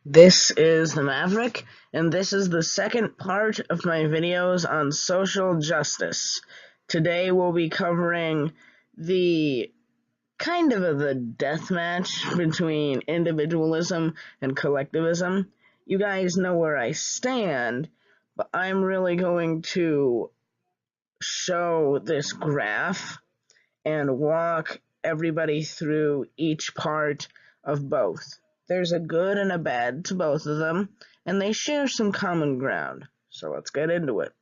This is the Maverick, and this is the second part of my videos on social justice. Today we'll be covering the the death match between individualism and collectivism. You guys know where I stand, but I'm really going to show this graph and walk everybody through each part of both. There's a good and a bad to both of them, and they share some common ground. So let's get into it.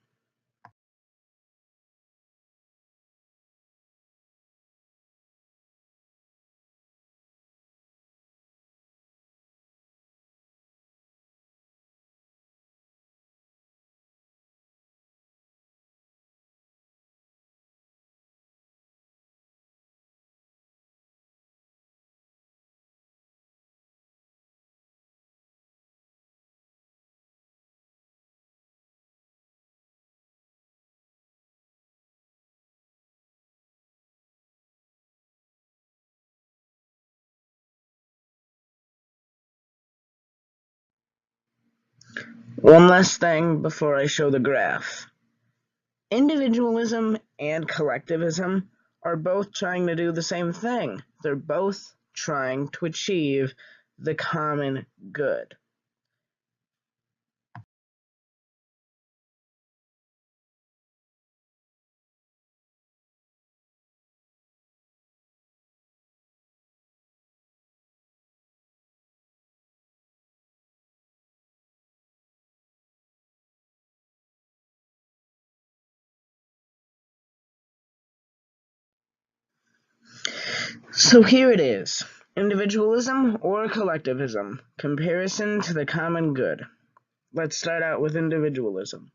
One last thing before I show the graph. Individualism and collectivism are both trying to do the same thing. They're both trying to achieve the common good. So here it is. Individualism or collectivism. Comparison to the common good. Let's start out with individualism.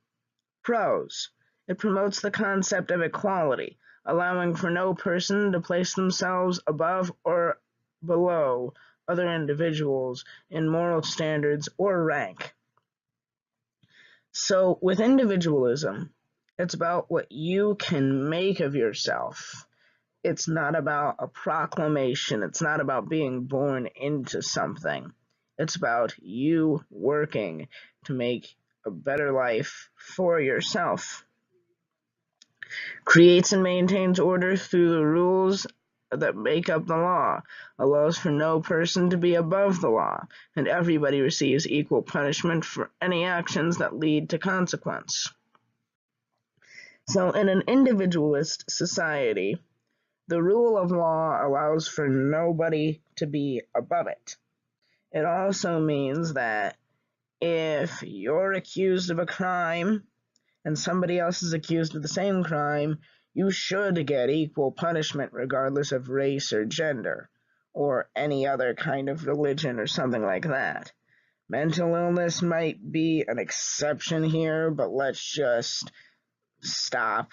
Pros. It promotes the concept of equality, allowing for no person to place themselves above or below other individuals in moral standards or rank. So with individualism, it's about what you can make of yourself. It's not about a proclamation. It's not about being born into something. It's about you working to make a better life for yourself. Creates and maintains order through the rules that make up the law, allows for no person to be above the law, and everybody receives equal punishment for any actions that lead to consequence. So in an individualist society, the rule of law allows for nobody to be above it. It also means that if you're accused of a crime and somebody else is accused of the same crime, you should get equal punishment regardless of race or gender, or any other kind of religion or something like that. Mental illness might be an exception here, but let's just stop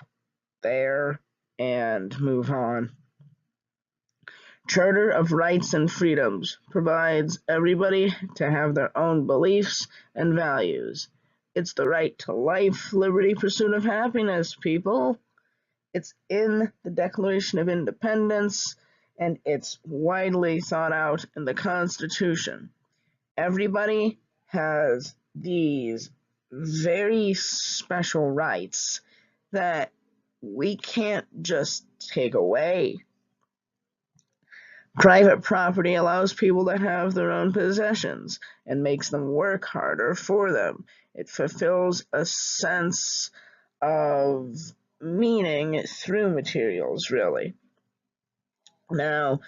there and move on. Charter of Rights and Freedoms provides everybody to have their own beliefs and values. It's the right to life, liberty, pursuit of happiness, people. It's in the Declaration of Independence, and it's widely thought out in the Constitution. Everybody has these very special rights that we can't just take away. Private property allows people to have their own possessions and makes them work harder for them. It fulfills a sense of meaning through materials, really. Now,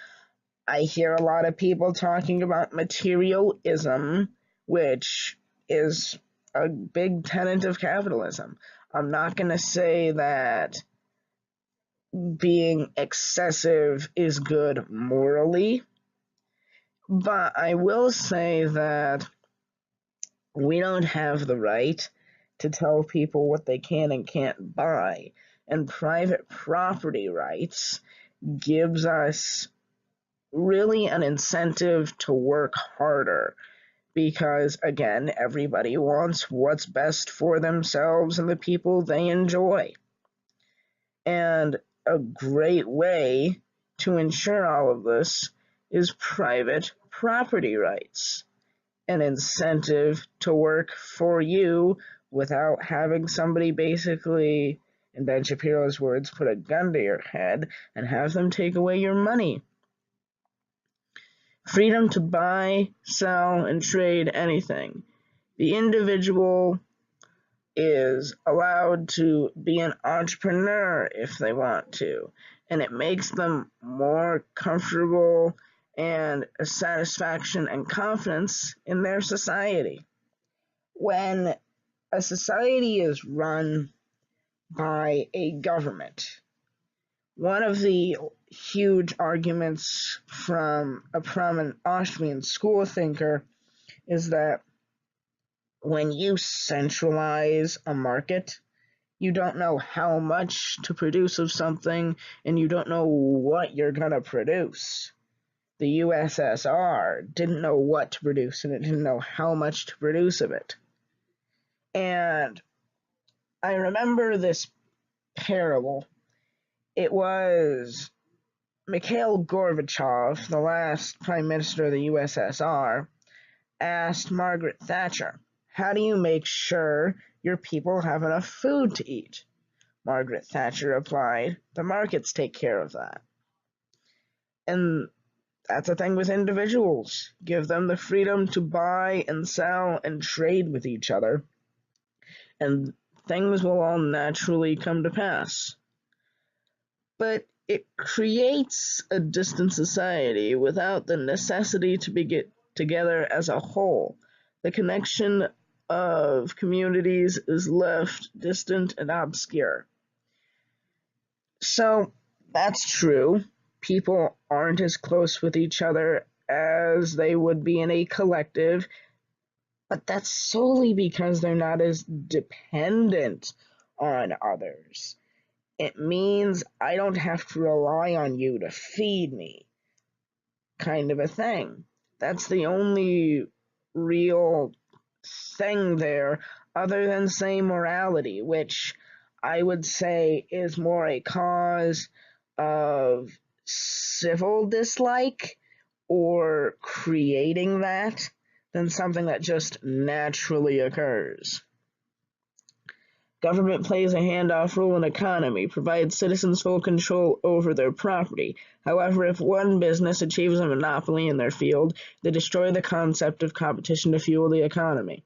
I hear a lot of people talking about materialism, which is a big tenet of capitalism. I'm not going to say that being excessive is good morally, but I will say that we don't have the right to tell people what they can and can't buy, and private property rights gives us really an incentive to work harder because, again, everybody wants what's best for themselves and the people they enjoy. And a great way to ensure all of this is private property rights. an incentive to work for you without having somebody basically, in Ben Shapiro's words, put a gun to your head and have them take away your money. Freedom to buy, sell, and trade anything. The individual is allowed to be an entrepreneur if they want to, and it makes them more comfortable and a satisfaction and confidence in their society. When a society is run by a government, one of the huge arguments from a prominent Austrian school thinker is that when you centralize a market, you don't know how much to produce of something, and you don't know what you're going to produce. The USSR didn't know what to produce, and it didn't know how much to produce of it. And I remember this parable. It was Mikhail Gorbachev, the last Prime Minister of the USSR, asked Margaret Thatcher, "How do you make sure your people have enough food to eat?" Margaret Thatcher replied, "The markets take care of that." And that's the thing with individuals. Give them the freedom to buy and sell and trade with each other, and things will all naturally come to pass. But it creates a distant society without the necessity to be together as a whole. The connection of communities is left distant and obscure. So that's true. People aren't as close with each other as they would be in a collective, but that's solely because they're not as dependent on others. It means I don't have to rely on you to feed me, kind of a thing. That's the only real thing there, other than, say, morality, which I would say is more a cause of civil dislike or creating that than something that just naturally occurs. Government plays a handoff role in economy, provides citizens full control over their property. However, if one business achieves a monopoly in their field, they destroy the concept of competition to fuel the economy.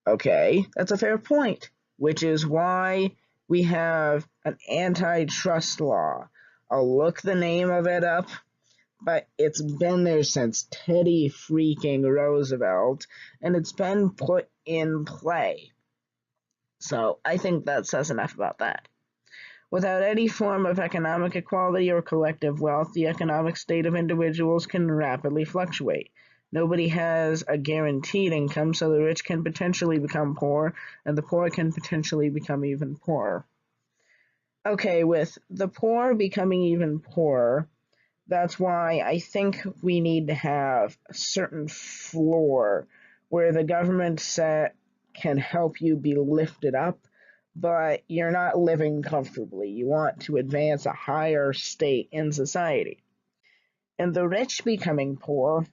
Okay, that's a fair point, which is why we have an antitrust law. I'll look the name of it up, but it's been there since Teddy freaking Roosevelt, and it's been put in play. So I think that says enough about that. Without any form of economic equality or collective wealth, the economic state of individuals can rapidly fluctuate. Nobody has a guaranteed income, so the rich can potentially become poor, and the poor can potentially become even poorer. Okay, with the poor becoming even poorer, that's why I think we need to have a certain floor where the government can help you be lifted up, but you're not living comfortably. You want to advance a higher state in society. And the rich becoming poor,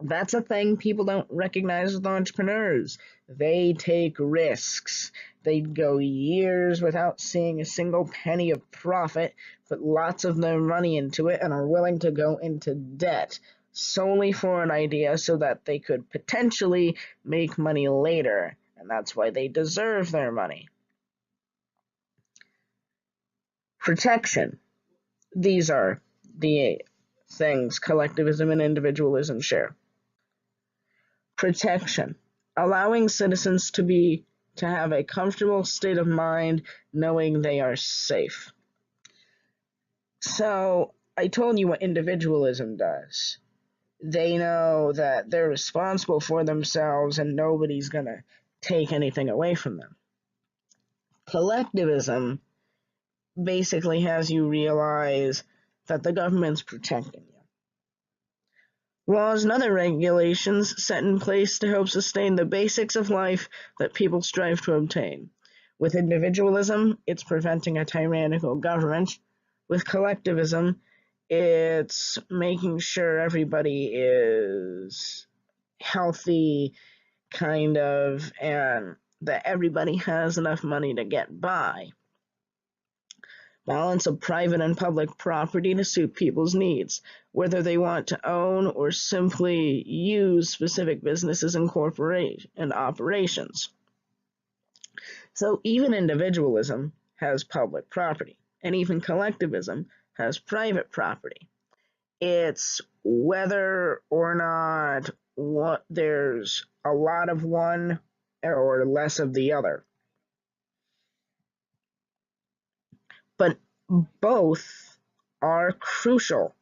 that's a thing people don't recognize with entrepreneurs. They take risks. They go years without seeing a single penny of profit, put lots of their money into it, and are willing to go into debt solely for an idea so that they could potentially make money later. And that's why they deserve their money. Protection. These are the things collectivism and individualism share. Protection. Allowing citizens to have a comfortable state of mind knowing they are safe. So, I told you what individualism does. They know that they're responsible for themselves and nobody's going to take anything away from them. Collectivism basically has you realize that the government's protecting you. Laws and other regulations set in place to help sustain the basics of life that people strive to obtain. With individualism, it's preventing a tyrannical government. With collectivism, It's making sure everybody is healthy, kind of, and that everybody has enough money to get by. Balance of private and public property to suit people's needs, whether they want to own or simply use specific businesses and operations. So even individualism has public property, and even collectivism has private property. It's whether or not there's a lot of one or less of the other. But both are crucial.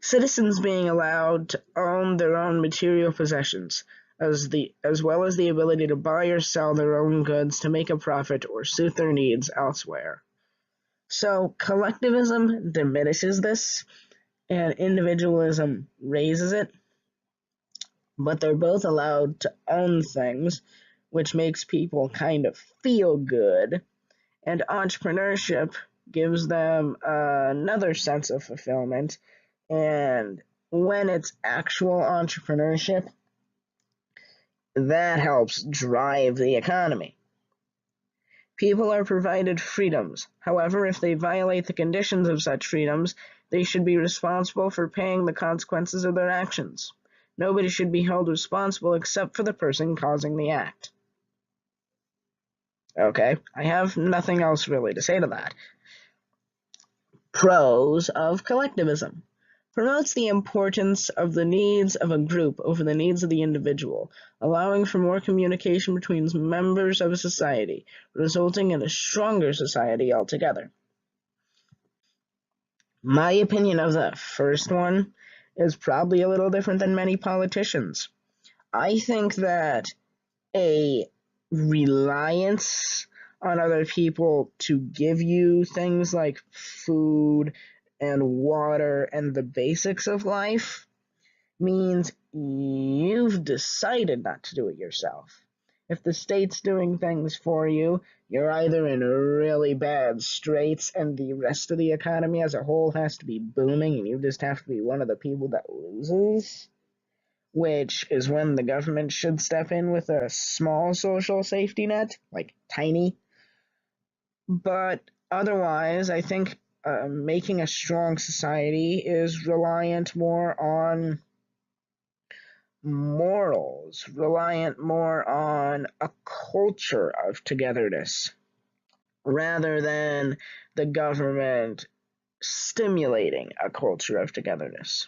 Citizens being allowed to own their own material possessions, as well as the ability to buy or sell their own goods to make a profit or suit their needs elsewhere. So collectivism diminishes this, and individualism raises it, but they're both allowed to own things, which makes people kind of feel good, and entrepreneurship gives them another sense of fulfillment. And when it's actual entrepreneurship, that helps drive the economy. People are provided freedoms. However, if they violate the conditions of such freedoms, they should be responsible for paying the consequences of their actions. Nobody should be held responsible except for the person causing the act. Okay, I have nothing else really to say to that. Pros of collectivism. Promotes the importance of the needs of a group over the needs of the individual, allowing for more communication between members of a society, resulting in a stronger society altogether. My opinion of the first one is probably a little different than many politicians. I think that a reliance on other people to give you things like food and water and the basics of life means you've decided not to do it yourself. If the state's doing things for you, you're either in really bad straits and the rest of the economy as a whole has to be booming and you just have to be one of the people that loses, which is when the government should step in with a small social safety net, like tiny. But otherwise, I think making a strong society is reliant more on morals, reliant more on a culture of togetherness, rather than the government stimulating a culture of togetherness.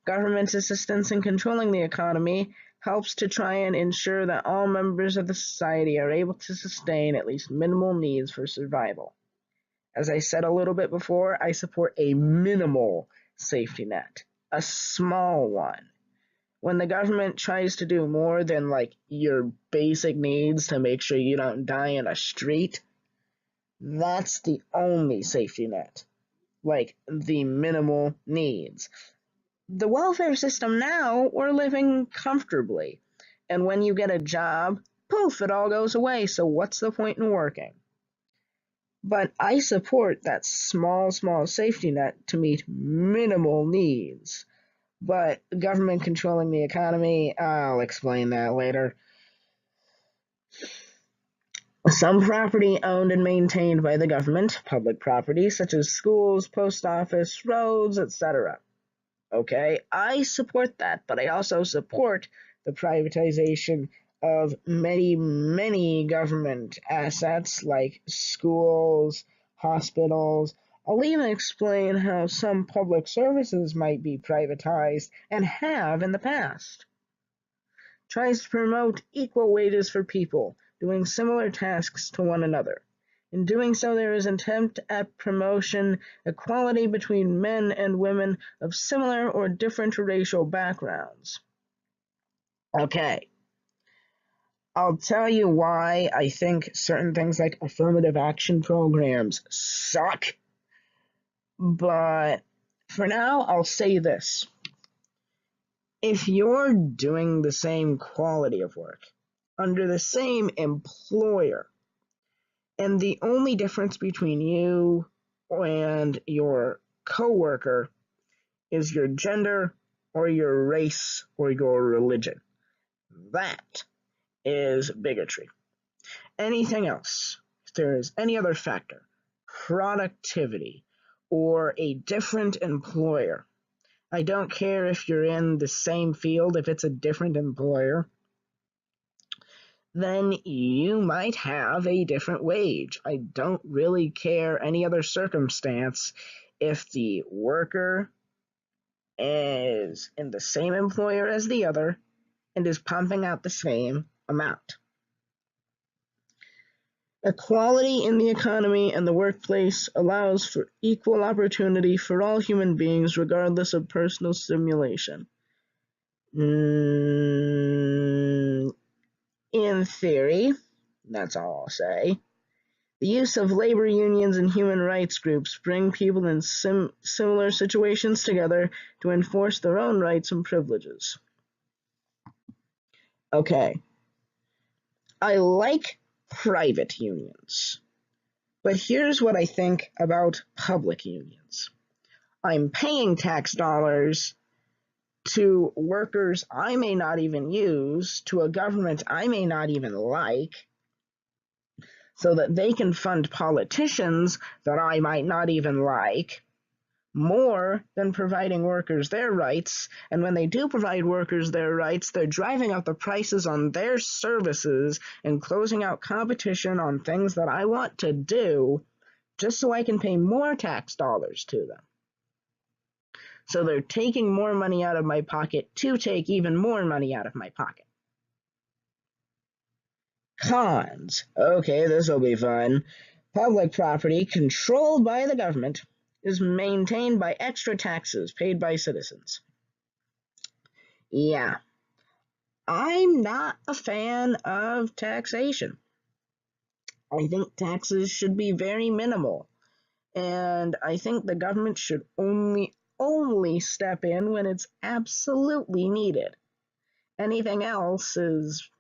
Government assistance in controlling the economy helps to try and ensure that all members of the society are able to sustain at least minimal needs for survival. As I said a little bit before, I support a minimal safety net, a small one. When the government tries to do more than like your basic needs to make sure you don't die in a street, that's the only safety net. Like the minimal needs. The welfare system now, we're living comfortably. And when you get a job, poof, it all goes away. So what's the point in working? But I support that small safety net to meet minimal needs. But government controlling the economy, I'll explain that later. Some property owned and maintained by the government, public property such as schools, post office, roads, etc. Okay, I support that, but I also support the privatization of many government assets like schools, hospitals. I'll even explain how some public services might be privatized and have in the past. Tries to promote equal wages for people doing similar tasks to one another. In doing so, there is an attempt at promotion equality between men and women of similar or different racial backgrounds. Okay, I'll tell you why I think certain things like affirmative action programs suck. But for now, I'll say this. If you're doing the same quality of work under the same employer, and the only difference between you and your coworker is your gender or your race or your religion. That is bigotry. Anything else, if there is any other factor, productivity, or a different employer, I don't care if you're in the same field, if it's a different employer, then you might have a different wage. I don't really care any other circumstance if the worker is in the same employer as the other and is pumping out the same amount. Equality in the economy and the workplace allows for equal opportunity for all human beings regardless of personal stimulation. In theory, that's all I'll say. The use of labor unions and human rights groups bring people in similar situations together to enforce their own rights and privileges. Okay. I like private unions, but here's what I think about public unions. I'm paying tax dollars to workers I may not even use, to a government I may not even like, so that they can fund politicians that I might not even like, more than providing workers their rights. And when they do provide workers their rights, they're driving up the prices on their services and closing out competition on things that I want to do just so I can pay more tax dollars to them. So they're taking more money out of my pocket to take even more money out of my pocket. Cons. Okay, this will be fun. Public property controlled by the government is maintained by extra taxes paid by citizens. Yeah, I'm not a fan of taxation. I think taxes should be very minimal, and I think the government should only step in when it's absolutely needed. Anything else is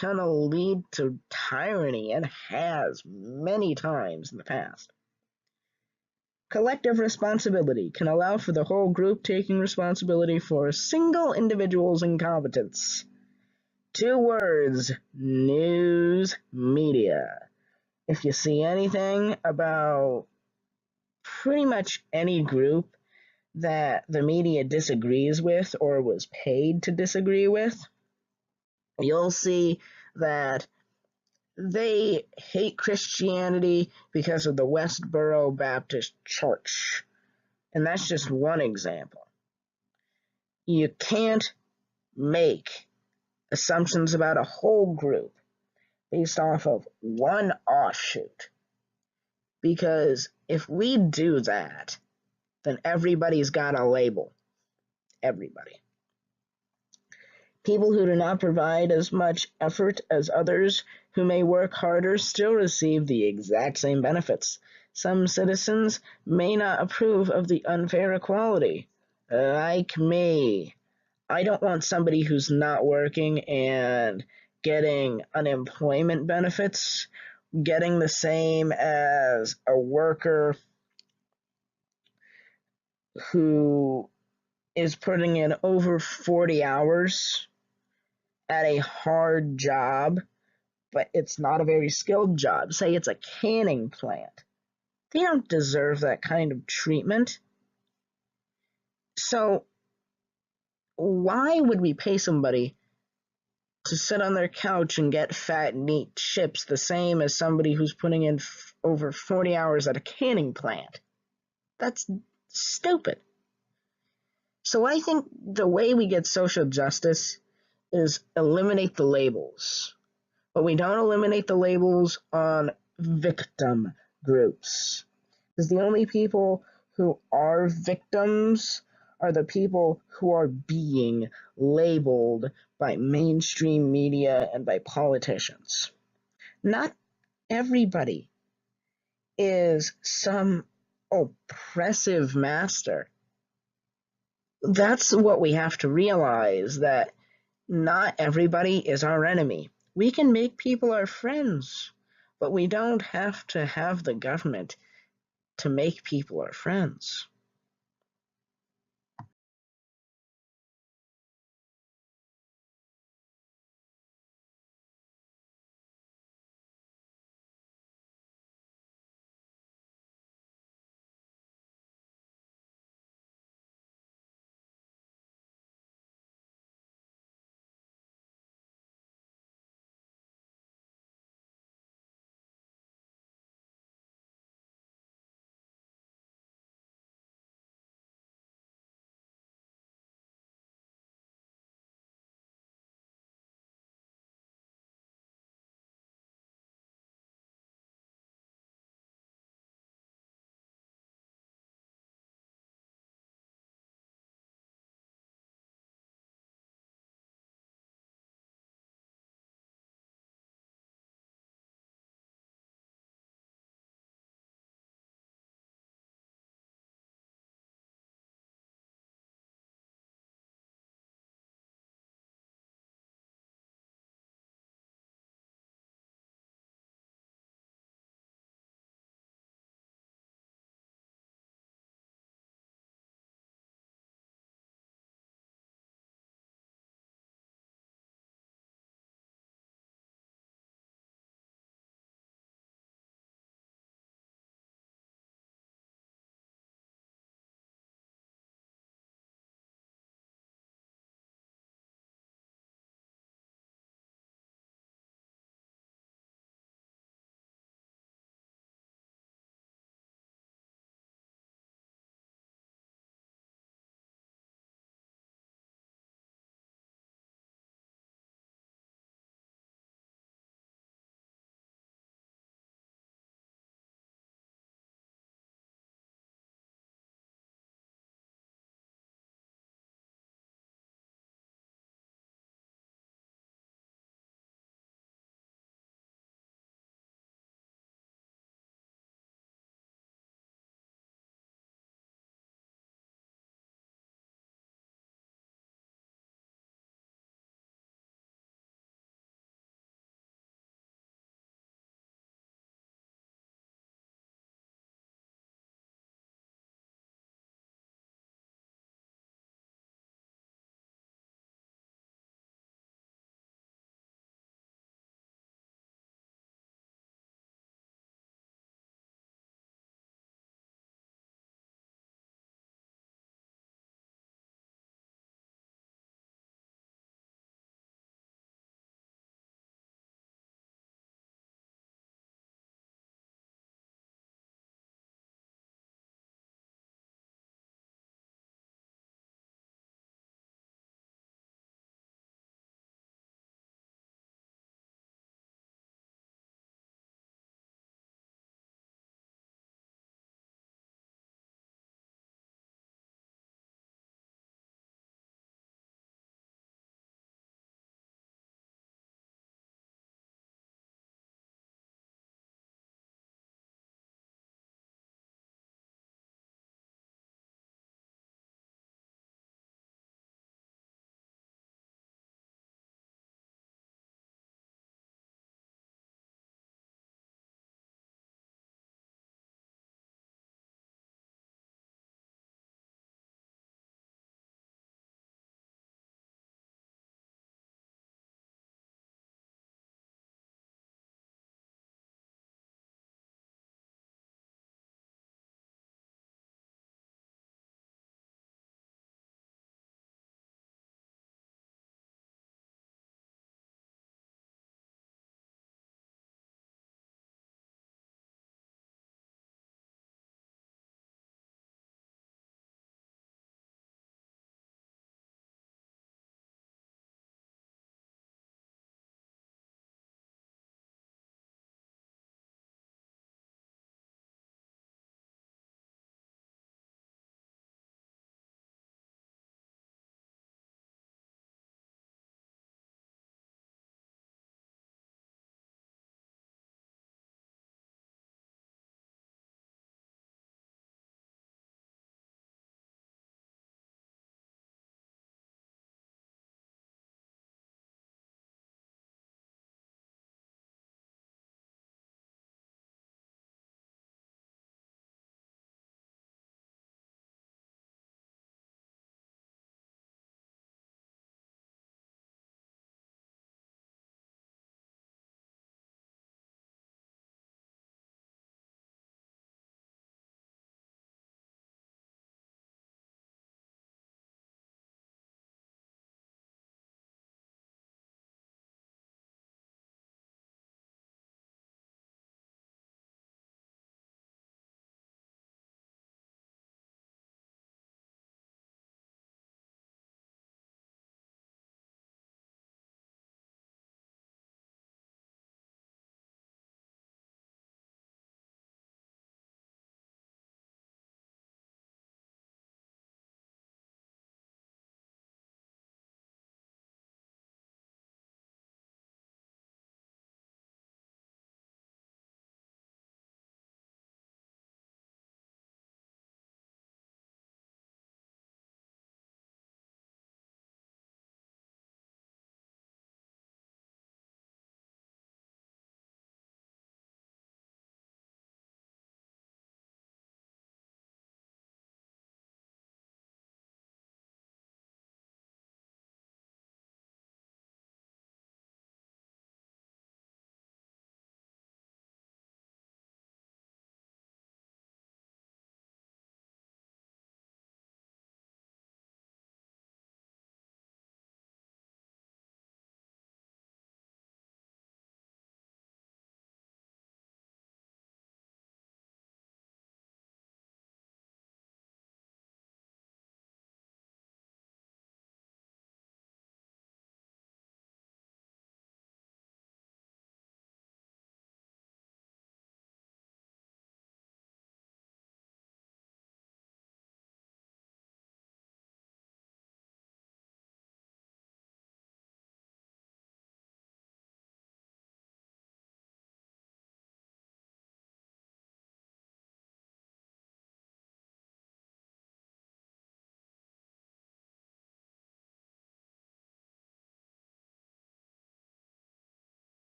gonna lead to tyranny and has many times in the past. Collective responsibility can allow for the whole group taking responsibility for a single individual's incompetence. 2 words: news media. If you see anything about pretty much any group that the media disagrees with or was paid to disagree with, you'll see that they hate Christianity because of the Westboro Baptist Church. And that's just one example. You can't make assumptions about a whole group based off of one offshoot. Because if we do that, then everybody's got a label. Everybody. People who do not provide as much effort as others who may work harder still receive the exact same benefits. Some citizens may not approve of the unfair equality. Like me. I don't want somebody who's not working and getting unemployment benefits, getting the same as a worker who is putting in over 40 hours at a hard job, but it's not a very skilled job. Say it's a canning plant. They don't deserve that kind of treatment. So why would we pay somebody to sit on their couch and get fat and eat chips the same as somebody who's putting in over 40 hours at a canning plant? That's stupid. So I think the way we get social justice is eliminate the labels. But we don't eliminate the labels on victim groups. Because the only people who are victims are the people who are being labeled by mainstream media and by politicians. Not everybody is some oppressive master. That's what we have to realize, that not everybody is our enemy. We can make people our friends, but we don't have to have the government to make people our friends.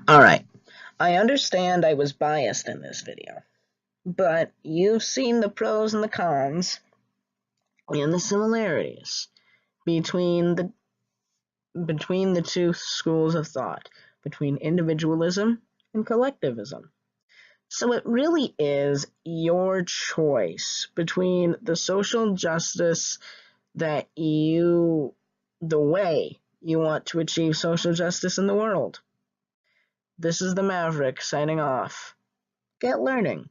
Alright, I understand I was biased in this video, but you've seen the pros and the cons and the similarities between the two schools of thought, between individualism and collectivism. So it really is your choice between the social justice the way you want to achieve social justice in the world. This is the Maverick signing off. Get learning.